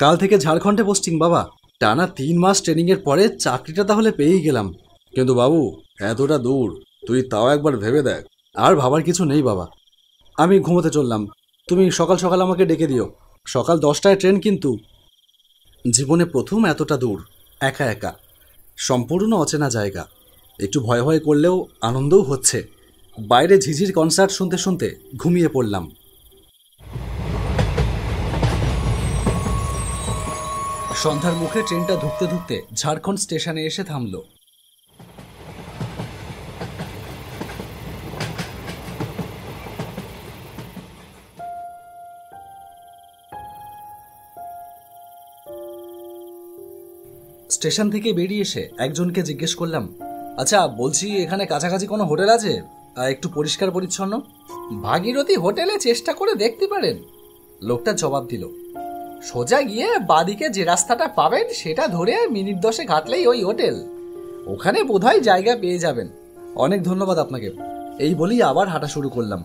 কাল থেকে ঝাড়খণ্ডে পোস্টিং বাবা। টানা 3 মাস ট্রেনিংয়ের পরে চাকরিটা তাহলে পেয়েই গেলাম। কিন্তু বাবু, এতটা দূর, তুই তাও একবার ভেবে দেখ। আর ভাবার কিছু নেই বাবা, আমি ঘুমোতে চললাম। তুমি সকাল সকাল আমাকে ডেকে দিও। সকাল 10টায় ট্রেন কিন্তু। জীবনে প্রথম এতটা দূর, একা একা, সম্পূর্ণ অচেনা জায়গা। একটু ভয় ভয় করলেও আনন্দও হচ্ছে। বাইরে ঝিঝির কনসার্ট শুনতে শুনতে ঘুমিয়ে পড়লাম। সন্ধ্যার মুখে ট্রেনটা ধুঁকতে ধুঁকতে ঝাড়খণ্ড স্টেশনে এসে থামল। স্টেশন থেকে বেরিয়ে এসে একজনকে জিজ্ঞেস করলাম, আচ্ছা বলছি, এখানে কাছাকাছি কোনো হোটেল আছে একটু পরিষ্কার পরিচ্ছন্ন? ভাগীরথী হোটেলে চেষ্টা করে দেখতে পারেন, লোকটা জবাব দিল। সোজা গিয়ে বাদিকে যে রাস্তাটা পাবেন সেটা ধরে মিনিট 10 হাঁটলেই ওই হোটেল। ওখানে বোধহয় জায়গা পেয়ে যাবেন। অনেক ধন্যবাদ আপনাকে, এই বলেই আবার হাঁটা শুরু করলাম।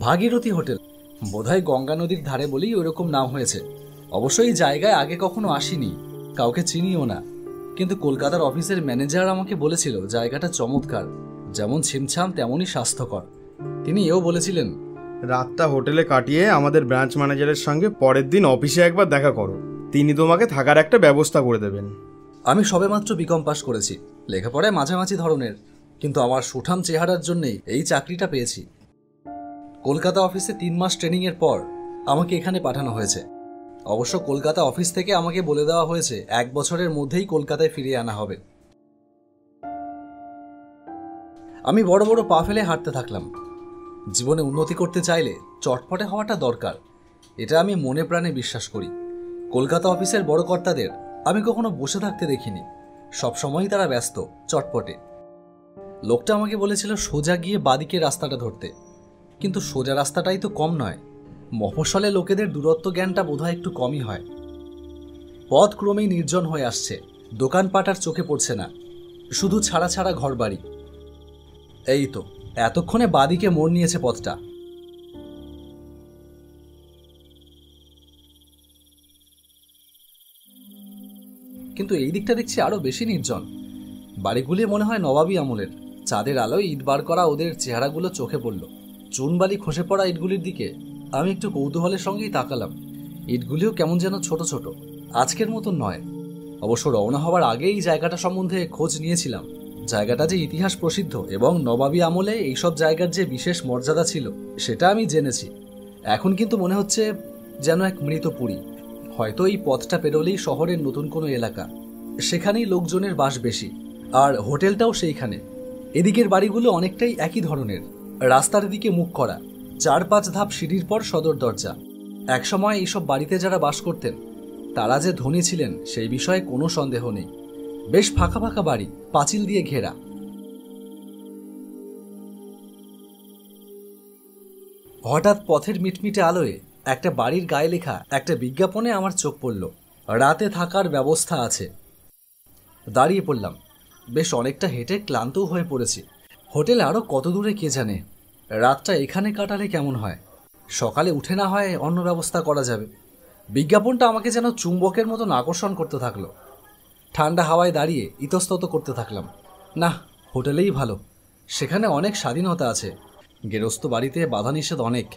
ভাগীরথী হোটেল বোধহয় গঙ্গা নদীর ধারে বলেই ওইরকম নাম হয়েছে। অবশ্যই এই জায়গায় আগে কখনো আসিনি, কাউকে চিনিও না। কিন্তু কলকাতার অফিসের ম্যানেজার আমাকে বলেছিল জায়গাটা চমৎকার, যেমন ছিমছাম তেমনই স্বাস্থ্যকর। তিনি এও বলেছিলেন, রাতটা হোটেলে কাটিয়ে আমাদের ব্রাঞ্চ ম্যানেজারের সঙ্গে পরের দিন অফিসে একবার দেখা করো, তিনি তোমাকে থাকার একটা ব্যবস্থা করে দেবেন। আমি সবেমাত্র বিকম পাস করেছি, লেখাপড়ায় মাঝামাঝি ধরনের, কিন্তু আমার সুঠাম চেহারার জন্যই এই চাকরিটা পেয়েছি। কলকাতা অফিসে 3 মাস ট্রেনিংয়ের পর আমাকে এখানে পাঠানো হয়েছে। অবশ্য কলকাতা অফিস থেকে আমাকে বলে দেওয়া হয়েছে 1 বছরের মধ্যেই কলকাতায় ফিরিয়ে আনা হবে। আমি বড় বড় পা ফেলে হাঁটতে থাকলাম। জীবনে উন্নতি করতে চাইলে চটপটে হওয়াটা দরকার, এটা আমি মনে প্রাণে বিশ্বাস করি। কলকাতা অফিসের বড় কর্তাদের আমি কখনো বসে থাকতে দেখিনি, সবসময়ই তারা ব্যস্ত, চটপটে। লোকটা আমাকে বলেছিল সোজা গিয়ে বাদিকে রাস্তাটা ধরতে, কিন্তু সোজা রাস্তাটাই তো কম নয়। মফস্বলে লোকেদের দূরত্ব জ্ঞানটা বোধহয় একটু কমই হয়। পথ ক্রমেই নির্জন হয়ে আসছে, দোকানপাট আর চোখে পড়ছে না, শুধু ছাড়া ছাড়া ঘরবাড়ি। এই তো এতক্ষণে বাদিকে মোড় নিয়েছে পথটা। কিন্তু এই দিকটা দেখছি আরো বেশি নির্জন। বাড়িগুলি মনে হয় নবাবী আমলের। চাঁদের আলোয় ইট বার করা ওদের চেহারাগুলো চোখে পড়ল। চুনবালি খসে পড়া ইটগুলির দিকে আমি একটু কৌতূহলের সঙ্গেই তাকালাম। ইটগুলিও কেমন যেন ছোট ছোট, আজকের মতন নয়। অবশ্য রওনা হওয়ার আগেই এই জায়গাটা সম্বন্ধে খোঁজ নিয়েছিলাম। জায়গাটা যে ইতিহাস প্রসিদ্ধ এবং নবাবী আমলে এইসব জায়গার যে বিশেষ মর্যাদা ছিল সেটা আমি জেনেছি। এখন কিন্তু মনে হচ্ছে যেন এক মৃতপুরী। হয়তো এই পথটা পেরোলেই শহরের নতুন কোনো এলাকা, সেখানেই লোকজনের বাস বেশি, আর হোটেলটাও সেইখানে। এদিকের বাড়িগুলো অনেকটাই একই ধরনের, রাস্তার দিকে মুখ করা, 4-5 ধাপ সিঁড়ির পর সদর দরজা। একসময় এইসব বাড়িতে যারা বাস করতেন তারা যে ধনী ছিলেন সেই বিষয়ে কোনো সন্দেহ নেই। বেশ ফাঁকা ফাঁকা বাড়ি, পাঁচিল দিয়ে ঘেরা। হঠাৎ পথের মিটমিটে আলোয় একটা বাড়ির গায়ে লেখা একটা বিজ্ঞাপনে আমার চোখ পড়ল, রাতে থাকার ব্যবস্থা আছে। দাঁড়িয়ে পড়লাম। বেশ অনেকটা হেঁটে ক্লান্তও হয়ে পড়েছি। হোটেল আরও কত দূরে কে জানে। রাতটা এখানে কাটালে কেমন হয়? সকালে উঠে না হয় অন্য ব্যবস্থা করা যাবে। বিজ্ঞাপনটা আমাকে যেন চুম্বকের মতন আকর্ষণ করতে থাকলো। ঠান্ডা হাওয়ায় দাঁড়িয়ে ইতস্তত করতে থাকলাম। না, হোটেলেই ভালো, সেখানে অনেক স্বাধীনতা আছে। গেরস্ত বাড়িতে বাধা নিষেধ অনেক।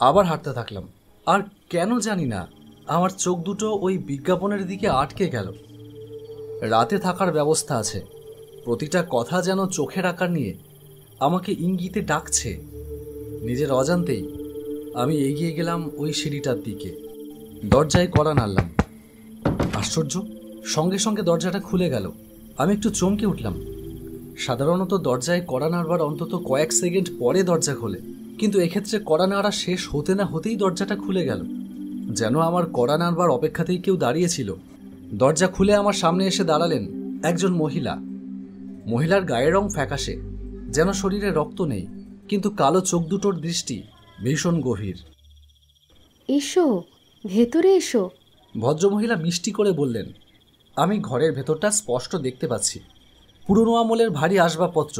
আবার হাঁটতে থাকলাম, আর কেন জানি না আমার চোখ দুটো ওই বিজ্ঞাপনের দিকে আটকে গেল। রাতে থাকার ব্যবস্থা আছে, প্রতিটা কথা যেন চোখের আকার নিয়ে আমাকে ইঙ্গিতে ডাকছে। নিজের অজান্তেই আমি এগিয়ে গেলাম ওই সিঁড়িটার দিকে। দরজায় কড়া নাড়লাম। আশ্চর্য, সঙ্গে সঙ্গে দরজাটা খুলে গেল। আমি একটু চমকে উঠলাম। সাধারণত দরজায় কড়া নাড়বার অন্তত কয়েক সেকেন্ড পরে দরজা খোলে, কিন্তু এক্ষেত্রে কড়া নাড়া শেষ হতে না হতেই দরজাটা খুলে গেল। যেন আমার কড়া নাড়বার অপেক্ষাতেই কেউ দাঁড়িয়েছিল। দরজা খুলে আমার সামনে এসে দাঁড়ালেন একজন মহিলা। মহিলার গায়ের রং ফ্যাকাশে, যেন শরীরে রক্ত নেই, কিন্তু কালো চোখ দুটোর দৃষ্টি ভীষণ গভীর। এসো, ভেতরে এসো, ভদ্রমহিলা মিষ্টি করে বললেন। আমি ঘরের ভেতরটা স্পষ্ট দেখতে পাচ্ছি। পুরনো আমলের ভারী আসবাবপত্র।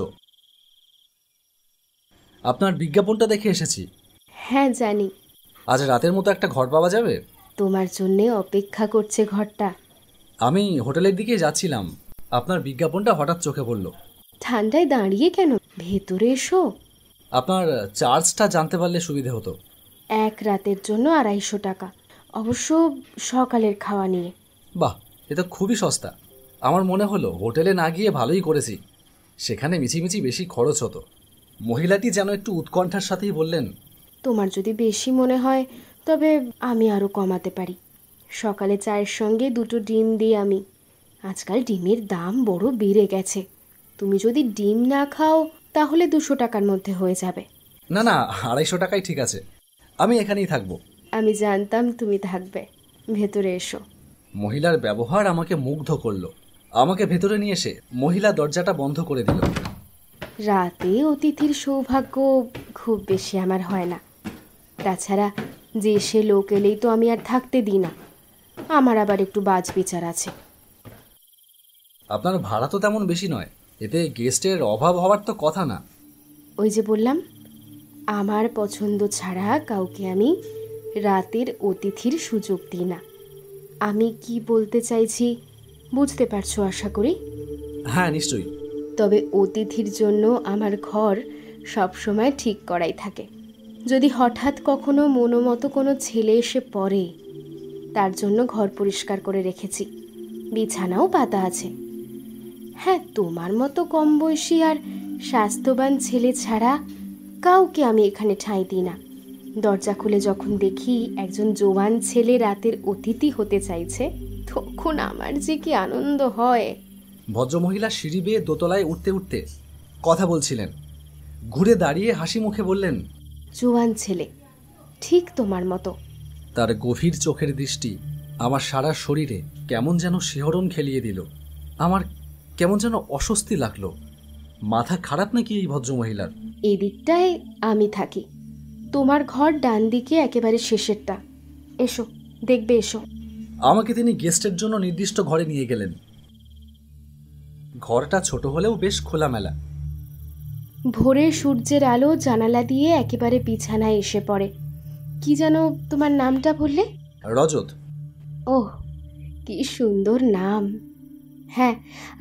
আপনার বিজ্ঞাপনটা দেখে এসেছি। হ্যাঁ জানি। আজ রাতের মতো একটা ঘর পাওয়া যাবে? তোমার জন্যে অপেক্ষা করছে ঘরটা। আমি হোটেলের দিকে যাচ্ছিলাম, আপনার বিজ্ঞাপনটা হঠাৎ চোখে পড়ল। ঠান্ডায় দাঁড়িয়ে কেন, ভেতরে এসো। আপনার চার্জটা জানতে পারলে সুবিধে হতো। এক রাতের জন্য 250 টাকা, অবশ্য সকালের খাওয়া নিয়ে। বাহ, এ তো খুবই সস্তা। আমার মনে হলো হোটেলে না গিয়ে ভালোই করেছি, সেখানে মিছিমিছি বেশি খরচ হতো। মহিলাটি যেন একটু উৎকণ্ঠার সাথেই বললেন, তোমার যদি বেশি মনে হয় তবে আমি আরও কমাতে পারি। সকালে চায়ের সঙ্গে 2টো ডিম দিই আমি। আজকাল ডিমের দাম বড় বেড়ে গেছে। তুমি যদি ডিম না খাও তাহলে 200 টাকার মধ্যে হয়ে যাবে। না না, 250 টাকাই ঠিক আছে, আমি এখানেই থাকবো। আমি জানতাম তুমি থাকবে। ভেতরে এসো। মহিলার ব্যবহার আমাকে মুগ্ধ করলো। আমাকে ভেতরে নিয়ে এসে মহিলা দরজাটা বন্ধ করে দিল। রাতে অতিথির সৌভাগ্য খুব বেশি আমার হয় না। তাছাড়া যে সে লোক এলেই তো আমি আর থাকতে দিই না। আমার আবার একটু বাজ বিচার আছে। আপনার ভাড়া তো তেমন বেশি নয়, এতে গেস্টের অভাব হওয়ার তো কথা না। ওই যে বললাম, আমার পছন্দ ছাড়া কাউকে আমি রাতের অতিথির সুযোগ দিই না। আমি কি বলতে চাইছি বুঝতে পারছো আশা করি। হ্যাঁ নিশ্চয়ই। তবে অতিথির জন্য আমার ঘর সবসময় ঠিক করাই থাকে। যদি হঠাৎ কখনো মনোমতো কোনো ছেলে এসে পড়ে, তার জন্য ঘর পরিষ্কার করে রেখেছি, বিছানাও পাতা আছে। হ্যাঁ, তোমার মতো কম বয়সী আর স্বাস্থ্যবান ছেলে ছাড়া কাউকে আমি এখানে ঠাঁই দিই না। দরজা খুলে যখন দেখি একজন জোয়ান ছেলে রাতের অতিথি হতে চাইছে, তখন আমার যে কি আনন্দ হয়। ভদ্রমহিলা সিঁড়ি বেয়ে দোতলায় উঠতে উঠতে কথা বলছিলেন। ঘুরে দাঁড়িয়ে হাসি মুখে বললেন, জোয়ান ছেলে, ঠিক তোমার মতো। তার গভীর চোখের দৃষ্টি আমার সারা শরীরে কেমন যেন শিহরণ খেলিয়ে দিল। আমার কেমন যেন অস্বস্তি লাগলো। মাথা খারাপ নাকি এই ভদ্রমহিলার? এই দিকটায় আমি থাকি। তোমার ঘর ডান দিকে একেবারে শেষেরটা। এসো, দেখবে এসো। আমাকে তিনি গেস্টের জন্য নির্দিষ্ট ঘরে নিয়ে গেলেন। ঘরটা ছোট হলেও বেশ খোলামেলা। ভোরের সূর্যের আলো জানালা দিয়ে একেবারে বিছানায় এসে পড়ে। কি যেন তোমার নামটা বললে? রজত। ওহ, কি সুন্দর নাম। হ্যাঁ,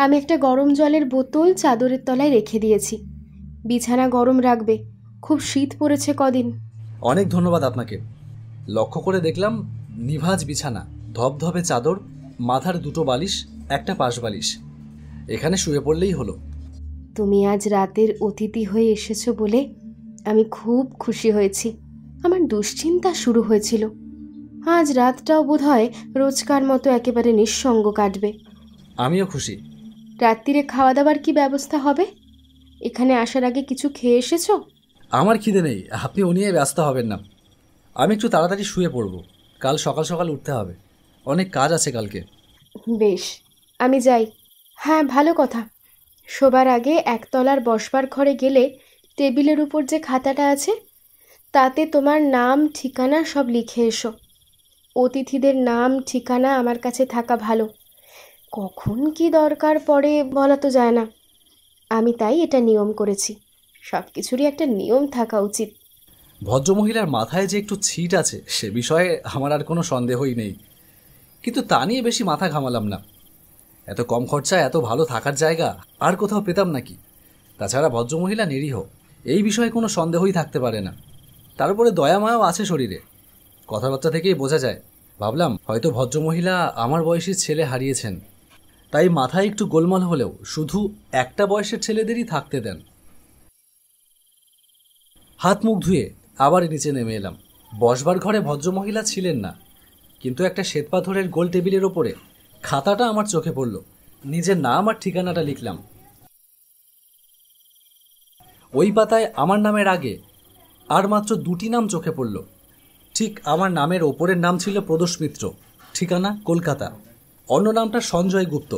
আমি একটা গরম জলের বোতল চাদরের তলায় রেখে দিয়েছি। বিছানা গরম রাখবে, খুব শীত পড়েছে কদিন। অনেক ধন্যবাদ আপনাকে। লক্ষ্য করে দেখলাম নিভাজ বিছানা, ধবধবে চাদর, মাথার 2টো বালিশ, একটা পাশ বালিশ। এখানে শুয়ে পড়লেই হলো। তুমি আজ রাতের অতিথি হয়ে এসেছো বলে আমি খুব খুশি হয়েছি। আমার দুশ্চিন্তা শুরু হয়েছিল। আজ রাতটাও বোধহয় রোজকার মতো একেবারে নিঃসঙ্গ কাটবে। আমিও খুশি। রাত্রিরে খাওয়া দাওয়ার কি ব্যবস্থা হবে? এখানে আসার আগে কিছু খেয়ে এসেছো? আমার খিদে নেই, আপনি ও নিয়ে ব্যস্ত হবেন না। আমি একটু তাড়াতাড়ি শুয়ে পড়ব, কাল সকাল সকাল উঠতে হবে, অনেক কাজ আছে কালকে। বেশ, আমি যাই। হ্যাঁ, ভালো কথা। শোবার আগে একতলার বসবার ঘরে গেলে টেবিলের উপর যে খাতাটা আছে তাতে তোমার নাম ঠিকানা সব লিখে এসো। অতিথিদের নাম ঠিকানা আমার কাছে থাকা ভালো। কখন কি দরকার পড়ে বলা তো যায় না। আমি তাই এটা নিয়ম করেছি। সব কিছুরই একটা নিয়ম থাকা উচিত। ভদ্রমহিলার মাথায় যে একটু ছিট আছে সে বিষয়ে আমার আর কোনো সন্দেহই নেই, কিন্তু তা নিয়ে বেশি মাথা ঘামালাম না। এত কম খরচায় এত ভালো থাকার জায়গা আর কোথাও পেতাম নাকি? তাছাড়া ভদ্রমহিলা নিরীহ, এই বিষয়ে কোনো সন্দেহই থাকতে পারে না। তার উপরে দয়া মায়াও আছে শরীরে, কথাবার্তা থেকেই বোঝা যায়। ভাবলাম হয়তো ভদ্রমহিলা আমার বয়সী ছেলে হারিয়েছেন, তাই মাথায় একটু গোলমাল হলেও শুধু একটা বয়সের ছেলেদেরই থাকতে দেন। হাত মুখ ধুয়ে আবার নিচে নেমে এলাম। বসবার ঘরে ভদ্রমহিলা ছিলেন না, কিন্তু একটা শ্বেতপাথরের গোল টেবিলের ওপরে খাতাটা আমার চোখে পড়ল। নিজের নাম আর ঠিকানাটা লিখলাম। ওই পাতায় আমার নামের আগে আর মাত্র 2টি নাম চোখে পড়ল। ঠিক আমার নামের ওপরের নাম ছিল প্রদোষ মিত্র, ঠিকানা কলকাতা। অন্য নামটা সঞ্জয় গুপ্ত,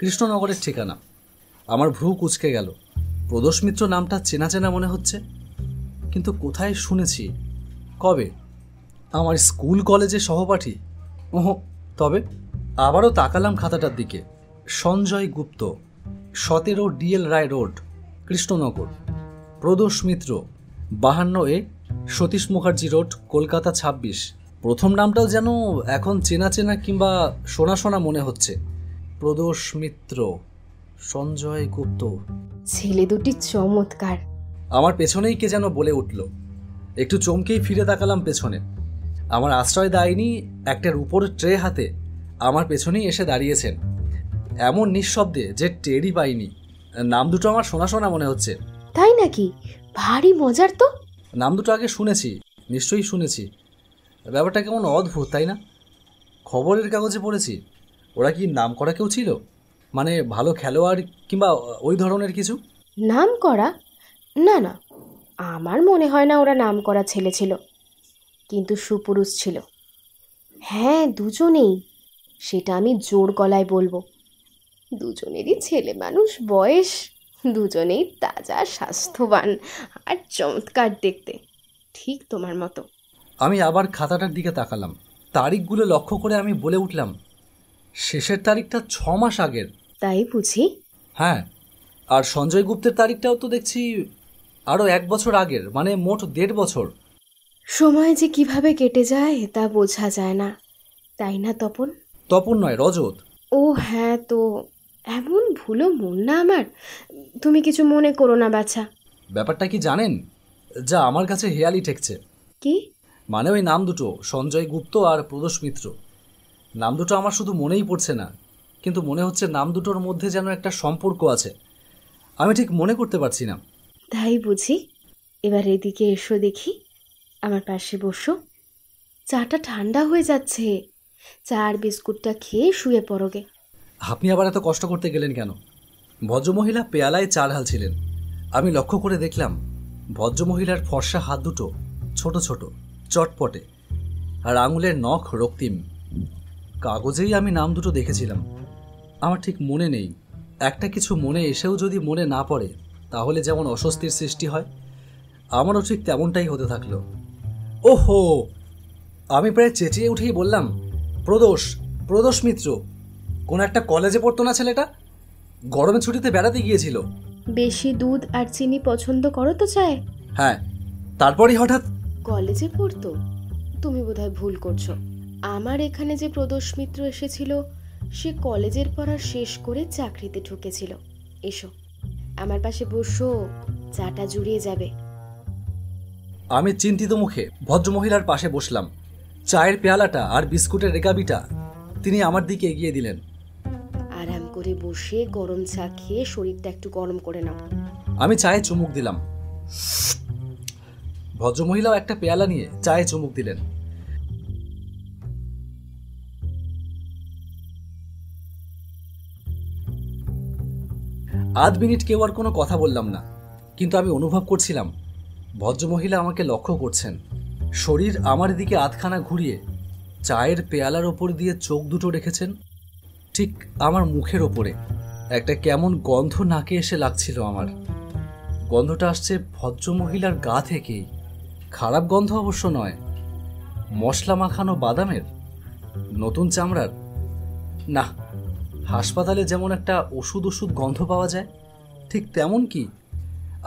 কৃষ্ণনগরের ঠিকানা। আমার ভ্রু কুঁচকে গেল। প্রদোষ মিত্র নামটা চেনা চেনা মনে হচ্ছে, কিন্তু কোথায় শুনেছি, কবে? আমার স্কুল কলেজে সহপাঠী? ওহো। তবে আবারও তাকালাম খাতাটার দিকে। সঞ্জয় গুপ্ত, 17 DL রায় রোড, কৃষ্ণনগর। প্রদোষ মিত্র, 52A সতীশ মুখার্জি রোড, কলকাতা 26। প্রথম নামটাও যেন এখন চেনা চেনা কিংবা শোনা শোনা মনে হচ্ছে। প্রদোষ মিত্র, সঞ্জয় গুপ্ত। ছেলে দুটি চমৎকার। আমার পেছনেই কে যেন বলে উঠল। একটু চমকেই ফিরে তাকালাম পেছনে। আমার আশ্রয় দায়নি একটা রূপোর ট্রে হাতে আমার পেছনেই এসে দাঁড়িয়েছেন, এমন নিঃশব্দে যে টেরই পাইনি। নাম দুটো আমার শোনা শোনা মনে হচ্ছে। তাই নাকি? ভারী মজার তো। নাম দুটো আগে শুনেছি, নিশ্চয়ই শুনেছি। ব্যাপারটা কেমন অদ্ভুত, তাই না? খবরের কাগজে পড়েছি। ওরা কি নাম করা কেউ ছিল? মানে ভালো খেলোয়াড় কিংবা ওই ধরনের কিছু? নাম করা? না না, আমার মনে হয় না ওরা নাম করা ছেলে ছিল, কিন্তু সুপুরুষ ছিল। হ্যাঁ, দুজনেই। সেটা আমি জোর গলায় বলবো। দুজনেরই ছেলে মানুষ বয়স, দুজনেই তাজা, স্বাস্থ্যবান আর চমৎকার দেখতে, ঠিক তোমার মতো। আমি আবার খাতাটার দিকে তাকালাম। তারিখগুলো লক্ষ্য করে আমি বলে উঠলাম, শেষের তারিখটা 6 মাস আগের। তাই বুঝি? হ্যাঁ, আর সঞ্জয় গুপ্তের তারিখটাও তো দেখছি আরও 1 বছর আগের, মানে মোট 1.5 বছর। সময় যে কিভাবে কেটে যায় তা বোঝা যায় না, তাই না তপন? তপন নয়, রজত। ও হ্যাঁ, তো এমন ভুলো মন না আমার। তুমি কিছু মনে করো না বাছা। ব্যাপারটা কি জানেন, যা আমার কাছে হেয়ালি ঠেকছে? কি? মানে ওই নাম দুটো, সঞ্জয় গুপ্ত আর প্রদোষ মিত্র। নাম দুটো আমার শুধু মনেই পড়ছে না, কিন্তু মনে হচ্ছে নাম দুটোর মধ্যে যেন একটা সম্পর্ক আছে। আমি ঠিক মনে করতে পারছি না। তাই বুঝি? এবার এদিকে এসো দেখি, আমার পাশে বসো। চাটা ঠান্ডা হয়ে যাচ্ছে, চা আর বিস্কুটটা খেয়ে শুয়ে পড়োগে। আপনি আবার এত কষ্ট করতে গেলেন কেন? ভদ্রমহিলা পেয়ালায় চা ঢালছিলেন। আমি লক্ষ্য করে দেখলাম ভদ্রমহিলার ফর্সা হাত দুটো ছোট ছোট, চটপটে, আর আঙুলের নখ রক্তিম। কাগজেই আমি নাম দুটো দেখেছিলাম। আমার ঠিক মনে নেই। একটা কিছু মনে এসেও যদি মনে না পড়ে, তাহলে যেমন অস্বস্তির সৃষ্টি হয়, আমারও ঠিক তেমনটাই হতে থাকলো। ওহো! আমি প্রায় চেঁচিয়ে উঠেই বললাম, প্রদোষ মিত্র। কোন একটা কলেজে পড়তো না ছেলেটা? গরমের ছুটিতে বেড়াতে গিয়েছিল। বেশি দুধ আর চিনি পছন্দ করো তো চায়? হ্যাঁ, তারপরই হঠাৎ। কলেজে পড়তো? তুমি বোধহয় ভুল করছো। আমার এখানে যে প্রদোষ মিত্র এসেছিল, সে কলেজের পড়া শেষ করে চাকরিতে ঢুকেছিল। এসো, আমার পাশে বসো, চাটা জুড়িয়ে যাবে। আমি চিন্তিত মুখে ভদ্রমহিলার পাশে বসলাম। চায়ের পেয়ালাটা আর বিস্কুটের রেকাবিটা তিনি আমার দিকে এগিয়ে দিলেন। আরাম করে বসে গরম চা খেয়ে শরীরটা একটু গরম করে নাও। আমি চায়ে চুমুক দিলাম। ভদ্রমহিলাও একটা পেয়ালা নিয়ে চায়ে চুমুক দিলেন। আধ মিনিট কেউ আর কোনো কথা বললাম না, কিন্তু আমি অনুভব করছিলাম ভদ্রমহিলা আমাকে লক্ষ্য করছেন। শরীর আমার দিকে আধখানা ঘুরিয়ে চায়ের পেয়ালার ওপর দিয়ে চোখ দুটো রেখেছেন, ঠিক আমার মুখের ওপরে। একটা কেমন গন্ধ নাকে এসে লাগছিল আমার। গন্ধটা আসছে ভদ্রমহিলার গা থেকেই। খারাপ গন্ধ অবশ্য নয়, মশলা মাখানো বাদামের, নতুন চামড়ার। না, হাসপাতালে যেমন একটা ওষুধ গন্ধ পাওয়া যায়, ঠিক তেমন কি?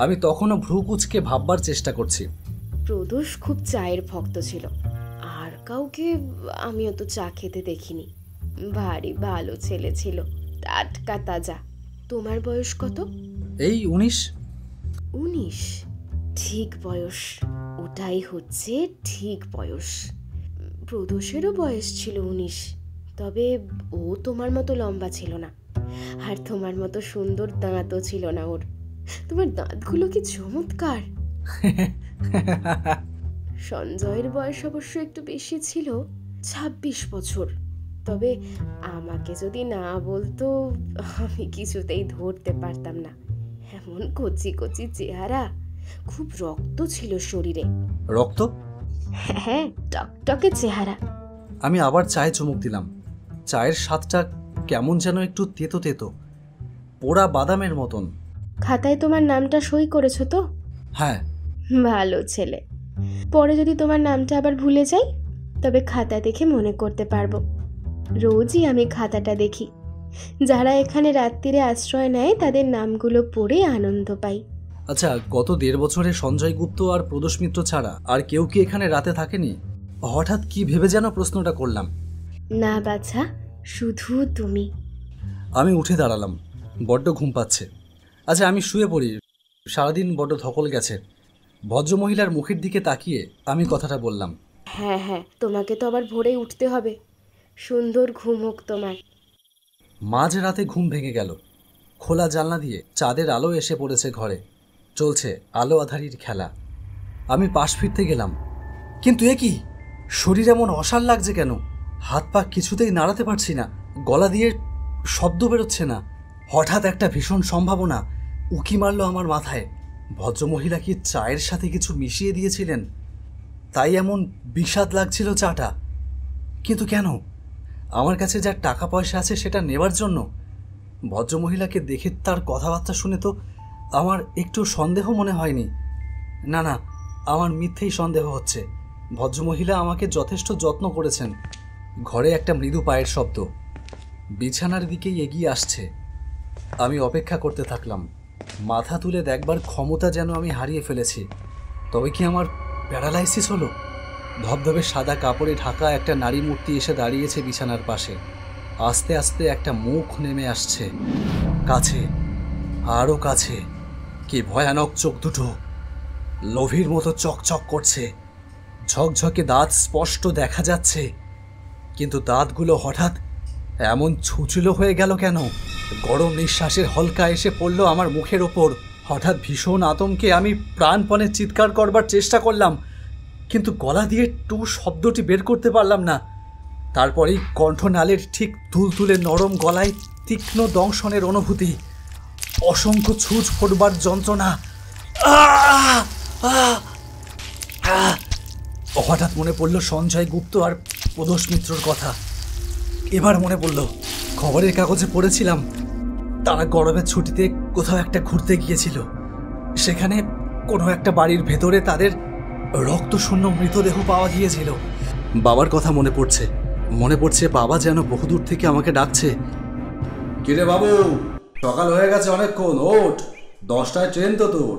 আমি তখনও ভ্রু কুঁচকে ভাববার চেষ্টা করছি। প্রদোষ খুব চায়ের ভক্ত ছিল, আর কাউকে আমি অত চা খেতে দেখিনি। ভারী ভালো ছেলে ছিল, টাটকা তাজা। তোমার বয়স কত? এই 19। 19? ঠিক বয়স, ওটাই হচ্ছে ঠিক বয়স। প্রদোষেরও বয়স ছিল 19, তবে ও তোমার মতো লম্বা ছিল না, আর তোমার মতো সুন্দর দাঁতও ছিল না ওর। তোমার দাঁতগুলো কি চমৎকার! সঞ্জয়ের বয়স অবশ্য একটু বেশি ছিল, 26 বছর। তবে আমাকে যদি না বলতো, আমি কিছুতেই ধরতে পারতাম না। এমন কচি কচি চেহারা, খুব রক্ত ছিল শরীরে। রক্ত? হ্যাঁ, টকটকে চেহারা। আমি আবার চায়ে চুমুক দিলাম। চায়ের স্বাদটা কেমন যেন একটু তেতো তেতো, পোড়া বাদামের মতন। খাতায় তোমার নামটা সই করেছো তো? হ্যাঁ। ভালো ছেলে। পরে যদি তোমার নামটা আবার ভুলে যাই, তবে খাতা দেখে মনে করতে পারবো। রোজই আমি খাতাটা দেখি। যারা এখানে রাত্রিরে আশ্রয় নেয় তাদের নামগুলো পড়ে আনন্দ পাই। আচ্ছা, গত 1.5 বছরে সঞ্জয় গুপ্ত আর প্রদোষ মিত্র ছাড়া আর কেউ কি এখানে রাতে থাকেনি? হঠাৎ কি ভেবে যেন প্রশ্নটা করলাম। না বাছা, শুধু তুমি। আমি উঠে দাঁড়ালাম, বড্ড ঘুম পাচ্ছে। আচ্ছা, আমি শুয়ে পড়ি, সারাদিন বড্ড ধকল গেছে। ভদ্রমহিলার মুখের দিকে তাকিয়ে আমি কথাটা বললাম। হ্যাঁ হ্যাঁ, তোমাকে তো আবার ভোরে উঠতে হবে। সুন্দর ঘুম হোক তোমার। মাঝ রাতে ঘুম ভেঙে গেল। খোলা জানলা দিয়ে চাঁদের আলো এসে পড়েছে ঘরে। চলছে আলো আধারির খেলা। আমি পাশ ফিরতে গেলাম, কিন্তু এ কি, শরীর এমন অসাড় লাগছে কেন? হাত পা কিছুতেই নাড়াতে পারছি না, গলা দিয়ে শব্দ বেরোচ্ছে না। হঠাৎ একটা ভীষণ সম্ভাবনা উকি মারল আমার মাথায়। ভদ্রমহিলা কি চায়ের সাথে কিছু মিশিয়ে দিয়েছিলেন, তাই এমন বিষাদ লাগছিল চাটা। কিন্তু কেন? আমার কাছে যা টাকা পয়সা আছে সেটা নেবার জন্য? ভদ্রমহিলাকে দেখে, তার কথাবার্তা শুনে তো আমার একটু সন্দেহ মনে হয়নি। না না, আমার মিথ্যেই সন্দেহ হচ্ছে। ভদ্রমহিলা আমাকে যথেষ্ট যত্ন করেছেন। ঘরে একটা মৃদু পায়ের শব্দ, বিছানার দিকেই এগিয়ে আসছে। আমি অপেক্ষা করতে থাকলাম। মাথা তুলে দেখবার ক্ষমতা যেন আমি হারিয়ে ফেলেছি। তবে কি আমার প্যারালাইসিস হলো? ধবধবে সাদা কাপড়ে ঢাকা একটা নারী মূর্তি এসে দাঁড়িয়েছে বিছানার পাশে। আস্তে আস্তে একটা মুখ নেমে আসছে, কাছে, আরও কাছে। কি ভয়ানক চোখ দুটো, লোভীর মতো চকচক করছে। ঝকঝকে দাঁত স্পষ্ট দেখা যাচ্ছে, কিন্তু দাঁতগুলো হঠাৎ এমন ছুচুলো হয়ে গেল কেন? গরম নিঃশ্বাসের হলকা এসে পড়ল আমার মুখের ওপর। হঠাৎ ভীষণ আতঙ্কে আমি প্রাণপণে চিৎকার করবার চেষ্টা করলাম, কিন্তু গলা দিয়ে টু শব্দটি বের করতে পারলাম না। তারপরেই কণ্ঠনালের ঠিক তুলতুলে নরম গলায় তীক্ষ্ণ দংশনের অনুভূতি, অসংখ্য ছুঁচ ফোটবার যন্ত্রণা। হঠাৎ মনে পড়ল সঞ্জয় গুপ্ত আর প্রদোষ মিত্রর কথা। এবার মনে পড়ল, খবরের কাগজে পড়েছিলাম তারা গরমের ছুটিতে কোথাও একটা ঘুরতে গিয়েছিল। সেখানে কোনো একটা বাড়ির ভেতরে তাদের রক্তশূন্য মৃতদেহ পাওয়া গিয়েছিল। বাবার কথা মনে পড়ছে, মনে পড়ছে বাবা যেন বহুদূর থেকে আমাকে ডাকছে। কিরে বাবু, সকাল হয়ে গেছে অনেকক্ষণ, ওঠ, 10টায় ট্রেন তো তোর।